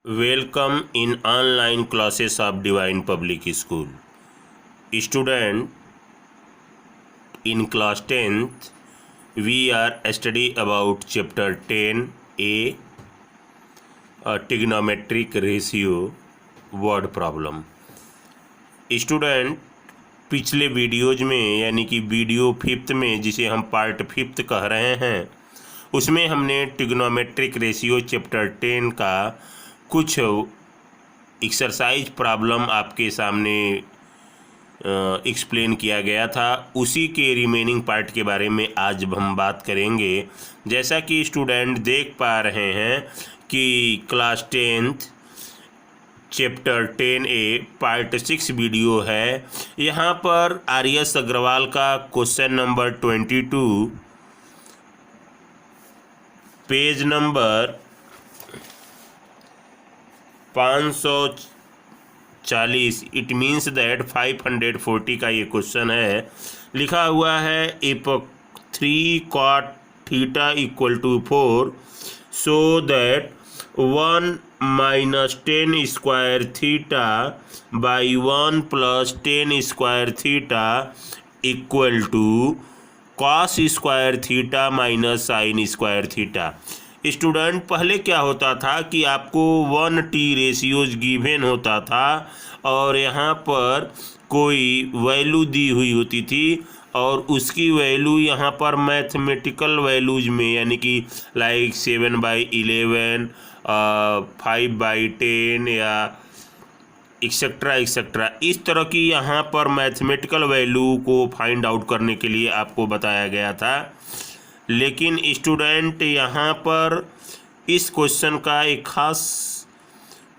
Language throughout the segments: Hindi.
Welcome in online classes of Divine Public School. Student, in class 10th, we are study about chapter 10a, a trigonometric ratio word problem. Student, पिछले वीडियोज में यानी कि वीडियो 5th में, जिसे हम पार्ट 5th कह रहे हैं, उसमें हमने ट्रिग्नोमेट्रिक रेशियो चैप्टर 10 का कुछ एक्सरसाइज प्रॉब्लम आपके सामने एक्सप्लेन किया गया था। उसी के रिमेनिंग पार्ट के बारे में आज हम बात करेंगे। जैसा कि स्टूडेंट देख पा रहे हैं कि class 10th chapter 10A part 6 video है। यहाँ पर आर.एस. अग्रवाल का question number 22 page number 540 it means that 540 का ये क्वेश्चन है। लिखा हुआ है if 3 cot theta equal to 4 so that 1 minus 10 square theta by 1 plus 10 square theta equal to cos square theta minus sine square theta. Student, पहले क्या होता था कि आपको 1t रेशियोज गिवन होता था और यहाँ पर कोई वैल्यू दी हुई होती थी और उसकी वैल्यू यहाँ पर मैथमेटिकल वैल्यूज में यानी कि लाइक 7/11 5/10 या एक्सेट्रा एक्सेट्रा, इस तरह की यहाँ पर मैथमेटिकल वैल्यू को फाइंड आउट करने के लिए आपको बताया गया था। लेकिन स्टूडेंट, यहाँ पर इस क्वेश्चन का एक खास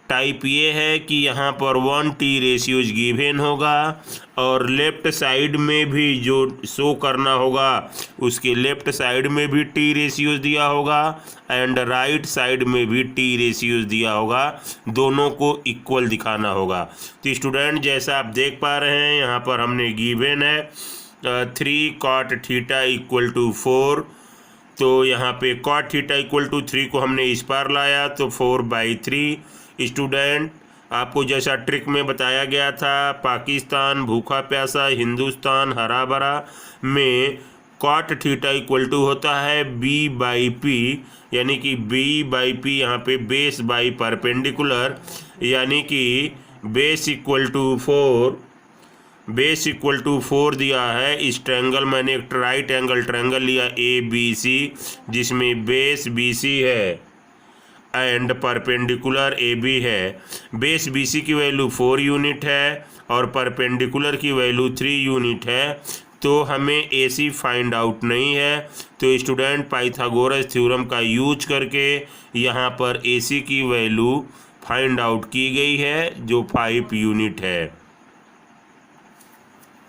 टाइप ये है कि यहाँ पर 1t रेशियोज गिवन होगा और लेफ़्ट साइड में भी जो शो करना होगा उसके लेफ़्ट साइड में भी t रेशियोज दिया होगा एंड राइट साइड में भी t रेशियोज दिया होगा। दोनों को इक्वल दिखाना होगा। तो स्टूडेंट, जैसा आप देख पा रहे हैं यहाँ पर हमने गिवन है 3 cot थीटा इक्वल टू 4। तो यहाँ पे cot थीटा इक्वल टू 3 को हमने इस पार लाया तो 4/3। स्टूडेंट, आपको जैसा ट्रिक में बताया गया था, पाकिस्तान भूखा प्यासा, हिंदुस्तान हरा भरा में cot थीटा इक्वल टू होता है b/p, यानी कि b/p यहाँ पे बेस बाई परपेंडिकुलर, यानी कि बेस इक्वल टू 4 दिया है। इस ट्रायंगल मैंने एक राइट एंगल ट्रायंगल लिया ABC, जिसमें बेस BC है एंड परपेंडिकुलर AB है। बेस BC की वैल्यू 4 यूनिट है और परपेंडिकुलर की वैल्यू 3 यूनिट है। तो हमें AC फाइंड आउट नहीं है। तो स्टूडेंट, पाइथागोरस थ्योरम का यूज करके यहाँ पर AC की वैल्यू फाइंड आउट की गई है जो 5 यूनिट है।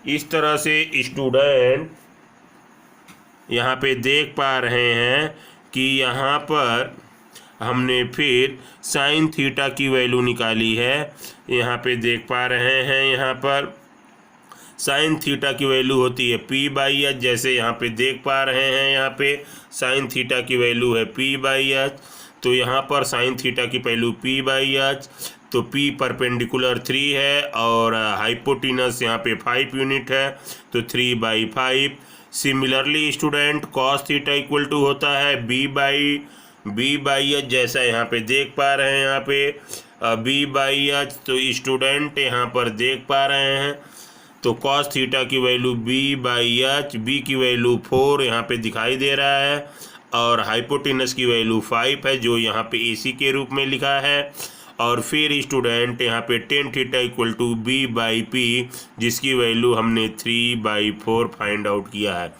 इस तरह से स्टूडेंट यहाँ पे देख पा रहे हैं कि यहाँ पर हमने फिर साइन थीटा की वैल्यू निकाली है। यहाँ पे देख पा रहे हैं यहाँ पर साइन थीटा की वैल्यू होती है p/h, जैसे यहाँ पे देख पा रहे हैं यहाँ पे साइन थीटा की वैल्यू है p/h। तो यहाँ पर साइन थीटा की वैल्यू p/h, तो p परपेंडिकुलर 3 है और हाइपोटिनस यहाँ पे 5 यूनिट है तो 3/5। Similarly student, cos theta equal to होता है b/h, जैसा यहाँ पे देख पा रहे हैं यहाँ पे b/h। तो स्टूडेंट यहाँ पर देख पा रहे हैं तो कॉस थीटा की वैल्यू b/h, b की वैल्यू 4 यहाँ पे दिखाई दे रहा है और हाइपोटेनस की वैल्यू 5 है जो यहाँ पे AC के रूप में लिखा है। और फिर स्टूडेंट यहाँ पे tan theta equal to b/p, जिसकी वैल्यू हमने 3/4 फाइंड आउट किया है।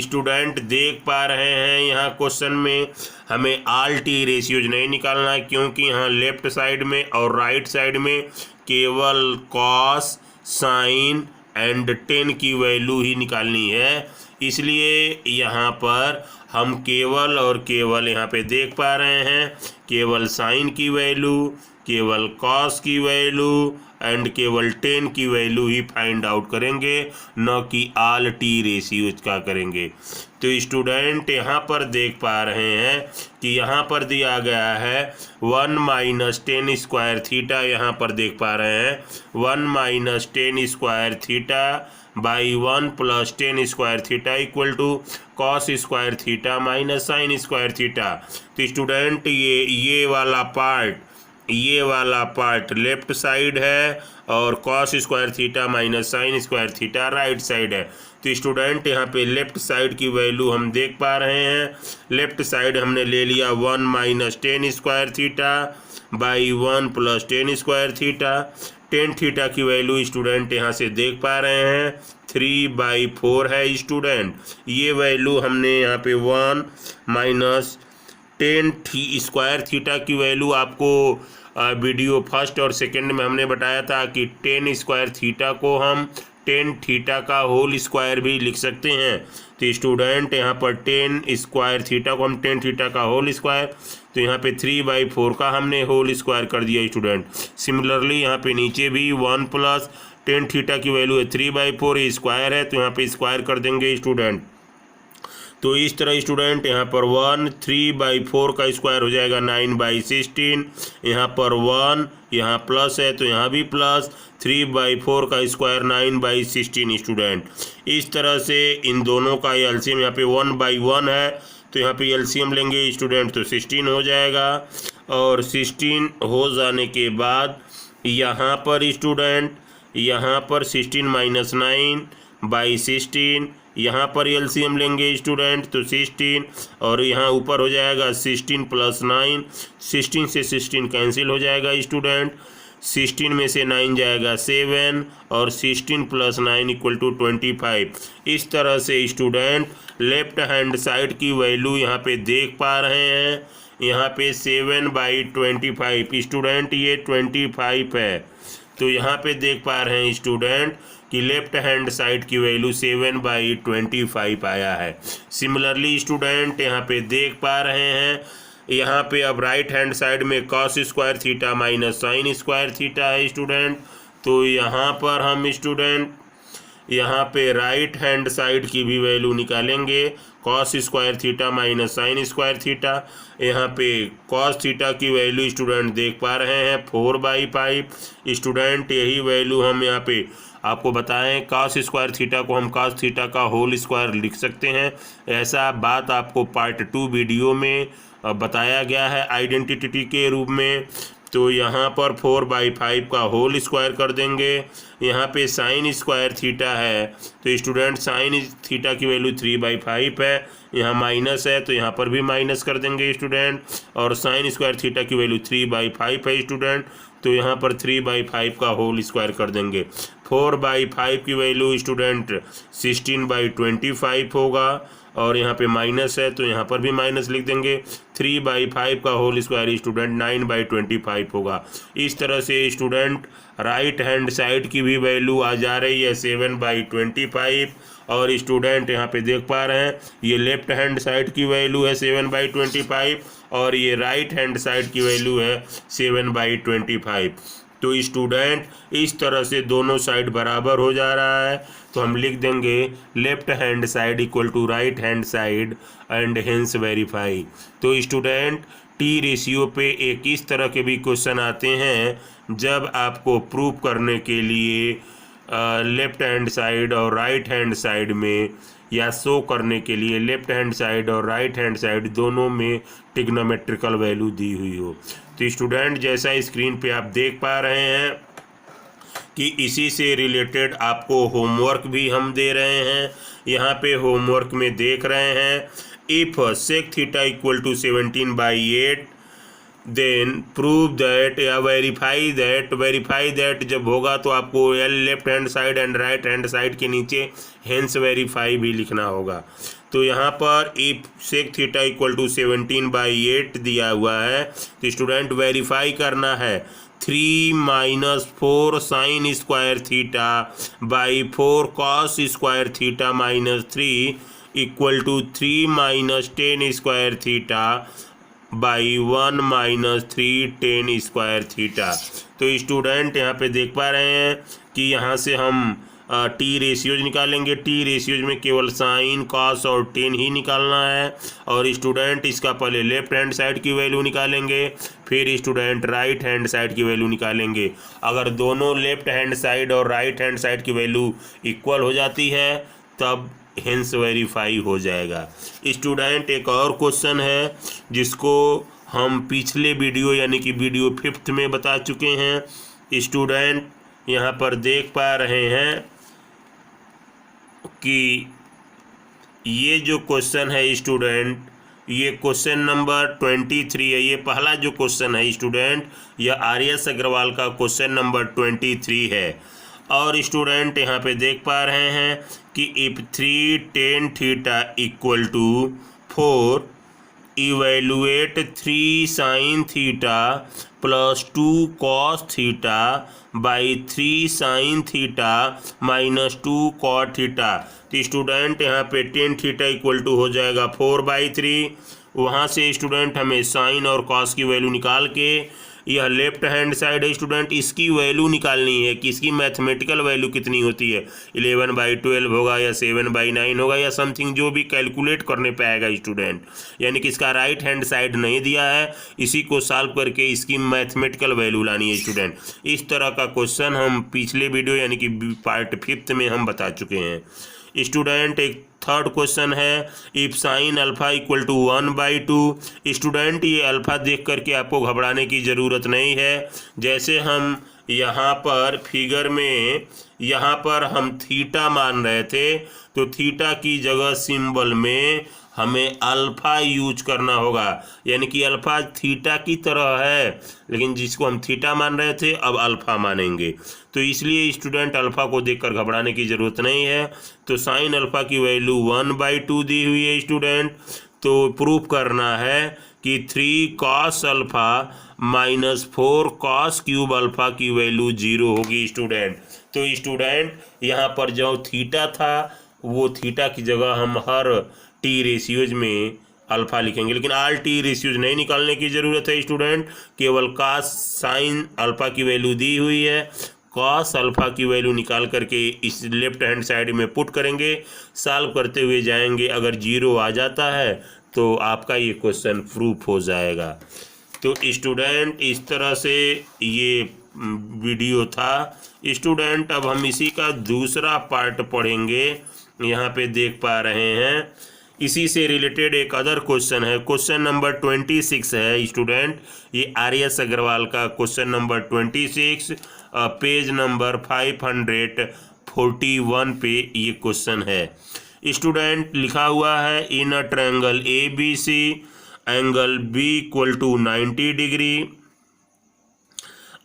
स्टूडेंट देख पा रहे हैं यहाँ क्वेश्चन में हमें ऑल t रेशियोज नहीं निकालना है, क्योंकि यहाँ लेफ्ट साइड में और राइट साइड में केवल कॉस, साइन एंड टेन की वैल्यू ही निकालनी है। इसलिए यहाँ पर हम केवल और केवल यहाँ पे देख पा रहे हैं केवल साइन की वैल्यू, केवल कॉस की वैल्यू एंड केवल टेन की वैल्यू ही फाइंड आउट करेंगे, न कि ऑल टी रेशियोज का करेंगे। तो स्टूडेंट यहाँ पर देख पा रहे हैं कि यहाँ पर दिया गया है 1 माइनस टेन स्क्वायर थीटा, यहाँ पर देख पा रहे हैं 1 minus ten square theta by 1 plus ten square theta equal to cos square theta minus sine square theta. तो स्टूडेंट ये वाला पार्ट लेफ्ट साइड है और cos square theta minus sine square theta right side है। तो स्टूडेंट यहाँ पे लेफ्ट साइड की वैल्यू हम देख पा रहे हैं, लेफ्ट साइड हमने ले लिया 1 minus ten square theta by 1 plus ten square theta. Tan theta की वैल्यू स्टूडेंट यहाँ से देख पा रहे हैं 3/4 है स्टूडेंट। ये वैल्यू हमने यहाँ पे 1 माइनस टेन स्क्वायर थीटा की वैल्यू आपको वीडियो फर्स्ट और सेकंड में हमने बताया था कि टेन स्क्वायर थीटा को हम टेन थीटा का होल स्क्वायर भी लिख सकते हैं। तो स्टूडेंट यहाँ पर टेन स्क्वायर थीटा को हम टेन थीटा का होल स्क्वायर, तो यहाँ पे 3/4 का हमने होल स्क्वायर कर दिया स्टूडेंट। सिमिलरली यहाँ पे नीचे भी 1 प्लस टेन थीटा की वैल्यू है 3/4 स्क्वायर है, तो यहाँ पे स्क्वायर कर देंगे स्टूडेंट। तो इस तरह स्टूडेंट यहाँ पर 3/4 का स्क्वायर हो जाएगा 9/16। यहाँ पर 1 यहाँ प्लस है तो यहाँ भी प्लस, 3/4 का स्क्वायर 9/16 स्टूडेंट। इस तरह से इन दोनों का एलसीएम यहाँ पे 1/1 है, तो यहाँ पे एलसीएम लेंगे स्टूडेंट तो 16 हो जाएगा। और 16 हो जाने के बाद यहाँ पर स्टूडेंट यहाँ पर 16 माइनस 9/16, यहाँ पर एलसीएम लेंगे स्टूडेंट तो 16, और यहाँ ऊपर हो जाएगा 16 प्लस 9, 16 से 16 कैंसिल हो जाएगा स्टूडेंट। 16 में से 9 जाएगा 7 और 16 प्लस 9 इक्वल टू 25। इस तरह से स्टूडेंट लेफ्ट हैंड साइड की वैल्यू यहाँ पे देख पा रहे हैं, यहाँ पे 7/25 स्टूडेंट ये 25 है। तो यहाँ पे देख पा रहे हैं स्टूडेंट कि लेफ्ट हैंड साइड की वैल्यू 7/25 आया है। सिमिलरली स्टूडेंट यहाँ पे देख पा रहे हैं, यहाँ पे अब राइट हैंड साइड में cos square theta minus sine square theta है स्टूडेंट। तो यहाँ पर हम स्टूडेंट यहाँ पे राइट हैंड साइड की भी वैल्यू निकालेंगे, cos square theta minus sine square theta. यहाँ पे कॉस थीटा की वैल्यू स्टूडेंट देख पा रहे हैं 4/5 स्टूडेंट। यही वैल्यू हम यहाँ पे आपको बताएं, कॉस स्क्वायर थीटा को हम कॉस थीटा का होल स्क्वायर लिख सकते हैं। ऐसा बात आपको पार्ट 2 वीडियो में बताया गया है आइडेंटिटी के रूप में। तो यहाँ पर 4/5 का होल स्क्वायर कर देंगे। यहाँ पे साइन स्क्वायर थीटा है तो स्टूडेंट साइन थीटा की वैल्यू 3/5 है, यहाँ माइनस है तो यहाँ पर भी माइनस कर देंगे स्टूडेंट। और साइन स्क्वायर थीटा की वैल्यू 3/5 है स्टूडेंट, तो यहाँ पर 3/5 का होल स्क्वायर कर देंगे। 4/5 की वैल्यू स्टूडेंट 16/25 होगा, और यहाँ पे माइनस है तो यहाँ पर भी माइनस लिख देंगे। 3/5 का होल स्क्वायर स्टूडेंट 9/25 होगा। इस तरह से स्टूडेंट राइट हैंड साइड की भी वैल्यू आ जा रही है 7/25। और स्टूडेंट यहाँ पे देख पा रहे हैं ये लेफ्ट हैंड साइड की वैल्यू है 7/25 और ये राइट हैंड साइड की वैल्यू है 7/25। तो स्टूडेंट इस तरह से दोनों साइड बराबर हो जा रहा है, तो हम लिख देंगे left hand side equal to right hand side and hence verify. तो स्टूडेंट टी रेशियो पे एक इस तरह के भी क्वेश्चन आते हैं जब आपको प्रूव करने के लिए लेफ्ट हैंड साइड और राइट हैंड साइड में, या शो करने के लिए लेफ्ट हैंड साइड और राइट हैंड साइड दोनों में ट्रिग्नोमेट्रिकल वैल्यू दी हुई हो। तो स्टूडेंट जैसा स्क्रीन पे आप देख पा रहे हैं कि इसी से रिलेटेड आपको होमवर्क भी हम दे रहे हैं। यहाँ पे होमवर्क में देख रहे हैं, if sec theta equal to 17/8 then prove that या वेरीफाई दैट जब होगा तो आपको L left hand side and right hand side के नीचे हेंस वेरीफाई भी लिखना होगा। तो यहाँ पर if sec theta equal to 17/8 दिया हुआ है, तो स्टूडेंट वेरीफाई करना है 3 - 4 sine square theta by 4 cos square theta minus 3 equal to 3 - 10 square theta by 1 minus 3 ten square theta. तो स्टूडेंट यहाँ पे देख पा रहे हैं कि यहाँ से हम टी रेशियोज निकालेंगे। टी रेशियोज में केवल साइन, कॉस और टेन ही निकालना है। और स्टूडेंट इसका पहले लेफ्ट हैंड साइड की वैल्यू निकालेंगे, फिर स्टूडेंट राइट हैंड साइड की वैल्यू निकालेंगे। अगर दोनों लेफ्ट हैंड साइड और राइट हैंड साइड की वैल्यू इक्वल हो जाती है तब हेंस वेरीफाई हो जाएगा। स्टूडेंट एक और क्वेश्चन है जिसको हम पिछले वीडियो यानी कि वीडियो 5th में बता चुके हैं। स्टूडेंट यहाँ पर देख पा रहे हैं कि ये जो क्वेश्चन है स्टूडेंट, ये क्वेश्चन नंबर 23 है। ये पहला जो क्वेश्चन है स्टूडेंट, यह आर.एस. अग्रवाल का क्वेश्चन नंबर 23 है। और स्टूडेंट यहाँ पे देख पा रहे हैं कि if 3 tan theta equal to 4, evaluate 3 sin theta plus 2 cos theta by 3 sin theta minus 2 cot theta. तो स्टूडेंट यहाँ पे tan थीटा इक्वल टू हो जाएगा 4/3। वहाँ से स्टूडेंट हमें साइन और कॉस की वैल्यू निकाल के, यह लेफ्ट हैंड साइड है स्टूडेंट, इसकी वैल्यू निकालनी है कि इसकी मैथमेटिकल वैल्यू कितनी होती है। 11/12 होगा या 7/9 होगा या समथिंग, जो भी कैलकुलेट करने पे आएगा स्टूडेंट। यानी कि इसका राइट हैंड साइड नहीं दिया है, इसी को सॉल्व करके इसकी मैथमेटिकल वैल्यू लानी है स्टूडेंट। इस तरह का क्वेश्चन हम पिछले वीडियो यानी कि पार्ट 5th में हम बता चुके हैं। स्टूडेंट एक थर्ड क्वेश्चन है, if sine alpha equal to 1/2। Student ये अल्फा देख करके आपको घबराने की ज़रूरत नहीं है। जैसे हम यहाँ पर फिगर में यहाँ पर हम थीटा मान रहे थे, तो थीटा की जगह सिंबल में हमें अल्फा यूज करना होगा। यानी कि अल्फा थीटा की तरह है, लेकिन जिसको हम थीटा मान रहे थे अब अल्फा मानेंगे। तो इसलिए स्टूडेंट अल्फा को देखकर घबराने की ज़रूरत नहीं है। तो साइन अल्फा की वैल्यू 1/2 दी हुई है स्टूडेंट। तो प्रूफ करना है कि 3 cos alpha minus 4 cos cube alpha की वैल्यू 0 होगी स्टूडेंट। तो स्टूडेंट यहाँ पर जो थीटा था वो थीटा की जगह हम हर टी रेशियोज में अल्फा लिखेंगे, लेकिन आल टी रेशियोज नहीं निकालने की ज़रूरत है स्टूडेंट। केवल cos साइन अल्फा की वैल्यू दी हुई है, cos अल्फा की वैल्यू निकाल करके इस लेफ्ट हैंड साइड में पुट करेंगे, सॉल्व करते हुए जाएंगे। अगर 0 आ जाता है तो आपका ये क्वेश्चन प्रूफ हो जाएगा। तो स्टूडेंट इस तरह से ये वीडियो था स्टूडेंट। अब हम इसी का दूसरा पार्ट पढ़ेंगे। यहाँ पे देख पा रहे हैं इसी से रिलेटेड एक अदर क्वेश्चन है, क्वेश्चन नंबर 26 है स्टूडेंट। ये आर.एस. अग्रवाल का क्वेश्चन नंबर 26, पेज नंबर 541 पे ये क्वेश्चन है स्टूडेंट। लिखा हुआ है in a triangle ABC angle B equal to 90 degree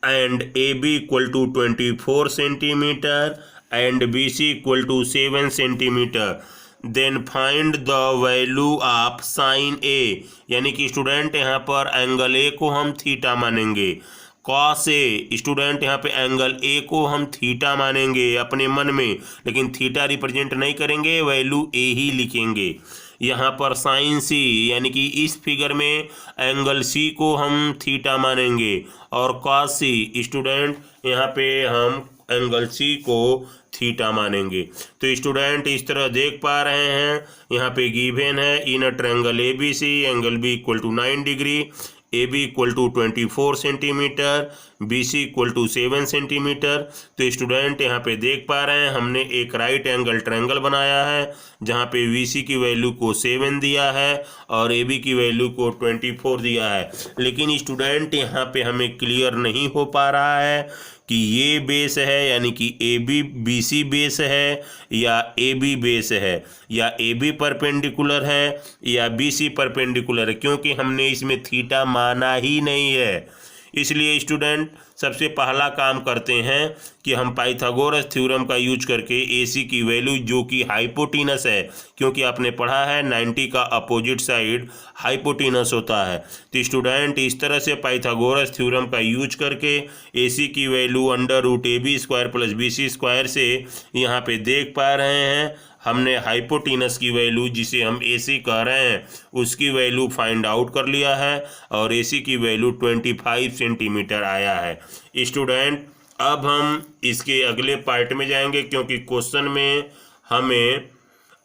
and AB equal to 24 centimetre and BC equal to 7 centimetre, then find the value of sine A। यानी कि स्टूडेंट यहाँ पर एंगल A को हम थीटा मानेंगे, कॉस A स्टूडेंट यहाँ पे एंगल A को हम थीटा मानेंगे अपने मन में, लेकिन थीटा रिप्रेजेंट नहीं करेंगे, वैल्यू A ही लिखेंगे। यहाँ पर साइन C यानी कि इस फिगर में एंगल C को हम थीटा मानेंगे और कॉस C स्टूडेंट यहाँ पे हम एंगल C को थीटा मानेंगे। तो स्टूडेंट इस तरह देख पा रहे हैं यहाँ पे गिवन है in a triangle ABC angle B equal to 9 degree, AB equal to 24 centimetre, BC equal to 7 centimetre. तो स्टूडेंट यहाँ पे देख पा रहे हैं हमने एक राइट एंगल ट्रायंगल बनाया है जहाँ पे BC की वैल्यू को 7 दिया है और AB की वैल्यू को 24 दिया है। लेकिन स्टूडेंट यहाँ पे हमें क्लियर नहीं हो पा रहा है कि ये बेस है यानी कि AB BC बेस है या AB बेस है या AB परपेंडिकुलर है या BC परपेंडिकुलर है, क्योंकि हमने इसमें थीटा माना ही नहीं है। इसलिए स्टूडेंट सबसे पहला काम करते हैं कि हम पाइथागोरस थ्योरम का यूज करके AC की वैल्यू जो कि हाइपोटीनस है, क्योंकि आपने पढ़ा है 90 का अपोजिट साइड हाइपोटीनस होता है। तो स्टूडेंट इस तरह से पाइथागोरस थ्योरम का यूज करके AC की वैल्यू √AB² + BC² से यहाँ पे देख पा रहे हैं हमने हाइपोटेनस की वैल्यू जिसे हम AC कह रहे हैं उसकी वैल्यू फाइंड आउट कर लिया है और AC की वैल्यू 25 सेंटीमीटर आया है। स्टूडेंट अब हम इसके अगले पार्ट में जाएंगे क्योंकि क्वेश्चन में हमें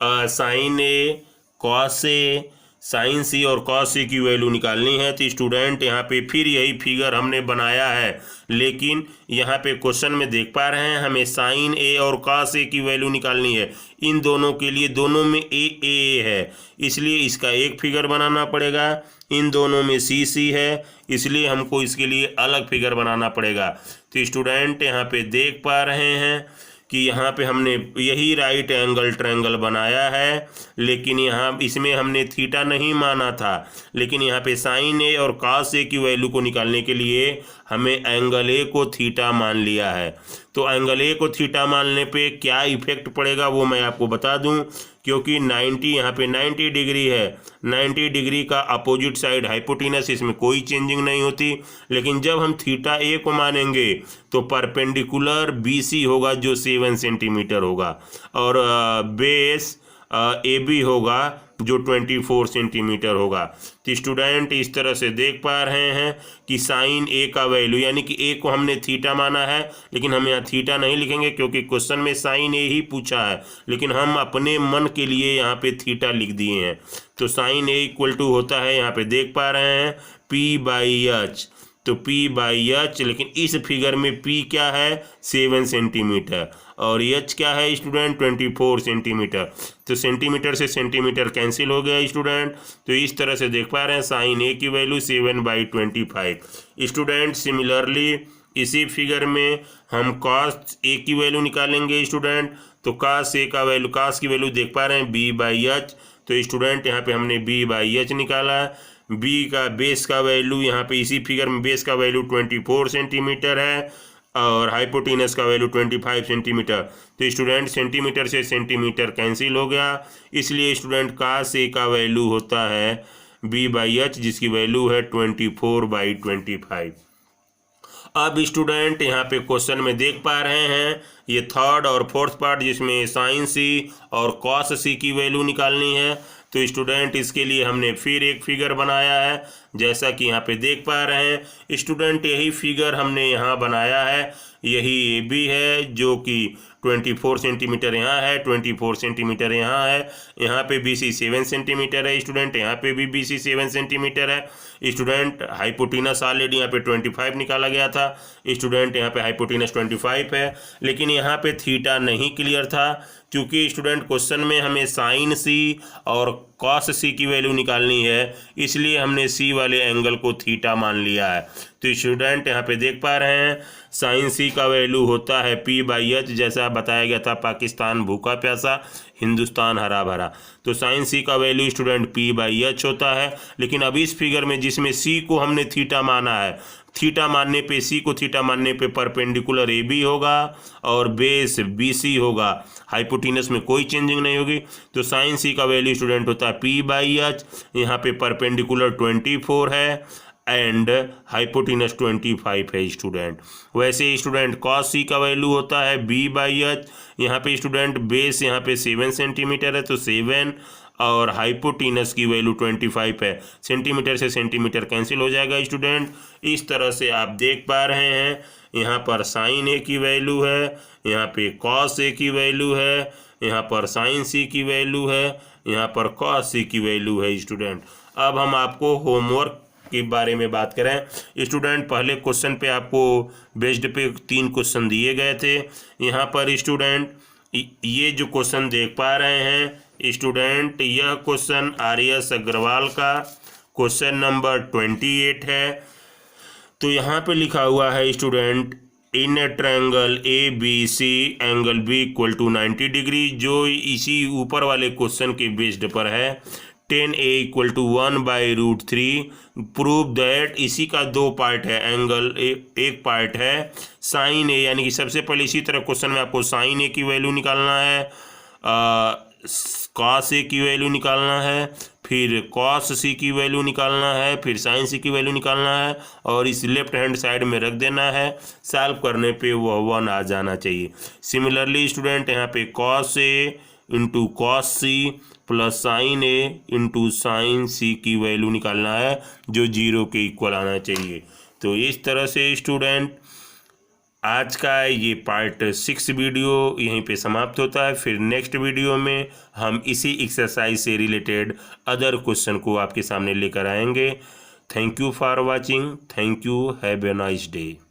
sign A, cos A, sign सी और कॉस सी की वैल्यू निकालनी है। तो स्टूडेंट यहाँ पे फिर यही फिगर हमने बनाया है, लेकिन यहाँ पे क्वेश्चन में देख पा रहे हैं हमें साइन ए और कॉस ए की वैल्यू निकालनी है। इन दोनों के लिए दोनों में ए है, इसलिए इसका एक फिगर बनाना पड़ेगा। इन दोनों में सी है, इसलिए हमको इसके लिए अलग फिगर बनाना पड़ेगा। तो स्टूडेंट यहाँ पे देख पा रहे हैं कि यहाँ पे हमने यही राइट एंगल ट्रायंगल बनाया है, लेकिन यहाँ इसमें हमने थीटा नहीं माना था, लेकिन यहाँ पे साइन ए और कॉस ए की वैल्यू को निकालने के लिए हमें एंगल ए को थीटा मान लिया है। तो एंगल ए को थीटा मानने पे क्या इफेक्ट पड़ेगा वो मैं आपको बता दूं, क्योंकि 90 यहाँ पे 90 डिग्री है, 90 डिग्री का अपोजिट साइड हाइपोटेनस, इसमें कोई चेंजिंग नहीं होती। लेकिन जब हम थीटा ए को मानेंगे तो परपेंडिकुलर BC होगा जो 7 सेंटीमीटर होगा, और बेस AB होगा जो 24 सेंटीमीटर होगा। तो स्टूडेंट इस तरह से देख पा रहे हैं कि साइन ए का वैल्यू यानी कि ए को हमने थीटा माना है, लेकिन हम यहाँ थीटा नहीं लिखेंगे क्योंकि क्वेश्चन में साइन ए ही पूछा है, लेकिन हम अपने मन के लिए यहाँ पे थीटा लिख दिए हैं। तो साइन ए इक्वल टू होता है, यहाँ पे देख पा रहे हैं P/H, तो P/H, लेकिन इस फिगर में P क्या है 7 सेंटीमीटर और H क्या है स्टूडेंट 24 सेंटीमीटर। तो सेंटीमीटर से सेंटीमीटर कैंसिल हो गया स्टूडेंट। तो इस तरह से देख पा रहे हैं साइन ए की वैल्यू 7/25। स्टूडेंट सिमिलरली इसी फिगर में हम कॉस ए की वैल्यू निकालेंगे स्टूडेंट। तो कॉस ए का वैल्यू, कॉस की वैल्यू देख पा रहे हैं B/H। तो स्टूडेंट यहाँ पे हमने B/H निकाला। B का बेस का वैल्यू यहाँ पे इसी फिगर में बेस का वैल्यू 24 सेंटीमीटर है और हाइपोटेनस का वैल्यू 25 सेंटीमीटर। तो स्टूडेंट सेंटीमीटर से सेंटीमीटर कैंसिल हो गया, इसलिए स्टूडेंट कॉस ए का वैल्यू होता है B/H जिसकी वैल्यू है 24/25। अब स्टूडेंट यहाँ पे क्वेश्चन में देख पा रहे हैं ये थर्ड और फोर्थ पार्ट जिसमें साइन सी और कॉस सी की वैल्यू निकालनी है। तो स्टूडेंट इसके लिए हमने फिर एक फिगर बनाया है, जैसा कि यहाँ पे देख पा रहे हैं स्टूडेंट यही फिगर हमने यहाँ बनाया है। यही AB है जो कि 24 सेंटीमीटर यहाँ है, 24 सेंटीमीटर यहाँ है, यहाँ पे BC 7 सेंटीमीटर है स्टूडेंट, यहाँ पे भी BC 7 सेंटीमीटर है स्टूडेंट। हाइपोटेनस ऑलरेडी यहाँ पे 25 निकाला गया था स्टूडेंट, यहाँ पे हाइपोटेनस 25 है, लेकिन यहाँ पे थीटा नहीं क्लियर था क्योंकि स्टूडेंट क्वेश्चन में हमें साइन सी और कॉस सी की वैल्यू निकालनी है, इसलिए हमने सी वाले एंगल को थीटा मान लिया है। तो स्टूडेंट यहाँ पे देख पा रहे हैं साइन सी का वैल्यू होता है P/H, जैसा बताया गया था पाकिस्तान भूखा प्यासा हिंदुस्तान हरा भरा। तो साइन सी का वैल्यू स्टूडेंट P/H होता है। लेकिन अब इस फिगर में जिसमें सी को हमने थीटा माना है, थीटा मानने पे सी को थीटा मानने पे परपेंडिकुलर AB होगा और बेस BC होगा, हाइपोटेनस में कोई चेंजिंग नहीं होगी। तो साइन सी का वैल्यू स्टूडेंट होता है P/H, यहाँ पे परपेंडिकुलर 24 है एंड हाइपोटेनस 25 है स्टूडेंट। वैसे स्टूडेंट कॉस सी का वैल्यू होता है B/H, यहाँ पे स्टूडेंट बेस यहाँ पे 7 सेंटीमीटर है तो 7 और हाइपोटेनस की वैल्यू 25 है, सेंटीमीटर से सेंटीमीटर कैंसिल हो जाएगा स्टूडेंट। इस तरह से आप देख पा रहे हैं यहाँ पर साइन ए की वैल्यू है, यहाँ पे कॉस ए की वैल्यू है, यहाँ पर साइन सी की वैल्यू है, यहाँ पर कॉस सी की वैल्यू है स्टूडेंट। अब हम आपको होमवर्क के बारे में बात करें स्टूडेंट, पहले क्वेश्चन पे आपको बेस्ड पे 3 क्वेश्चन दिए गए थे। यहाँ पर स्टूडेंट ये जो क्वेश्चन देख पा रहे हैं स्टूडेंट, यह क्वेश्चन RS अग्रवाल का क्वेश्चन नंबर 28 है। तो यहाँ पे लिखा हुआ है student in a triangle ABC angle B equal to 90 degree, जो इसी ऊपर वाले क्वेश्चन के बेस्ड पर है। 10A equal to 1/√3 prove that, इसी का 2 पार्ट है, एंगल एक पार्ट है साइन ए, यानी कि सबसे पहले इसी तरह क्वेश्चन में आपको साइन ए की वैल्यू निकालना है, कॉस ए की वैल्यू निकालना है, फिर कॉस सी की वैल्यू निकालना है, फिर साइन सी की वैल्यू निकालना है और इस लेफ्ट हैंड साइड में रख देना है। सॉल्व करने पे वह 1 आ जाना चाहिए। सिमिलरली स्टूडेंट यहाँ पे cos A into cos C plus sine A into sine C की वैल्यू निकालना है जो 0 के इक्वल आना चाहिए। तो इस तरह से स्टूडेंट आज का ये पार्ट 6 वीडियो यहीं पे समाप्त होता है। फिर नेक्स्ट वीडियो में हम इसी एक्सरसाइज से रिलेटेड अदर क्वेश्चन को आपके सामने लेकर आएंगे। Thank you for watching. Thank you. Have a nice day.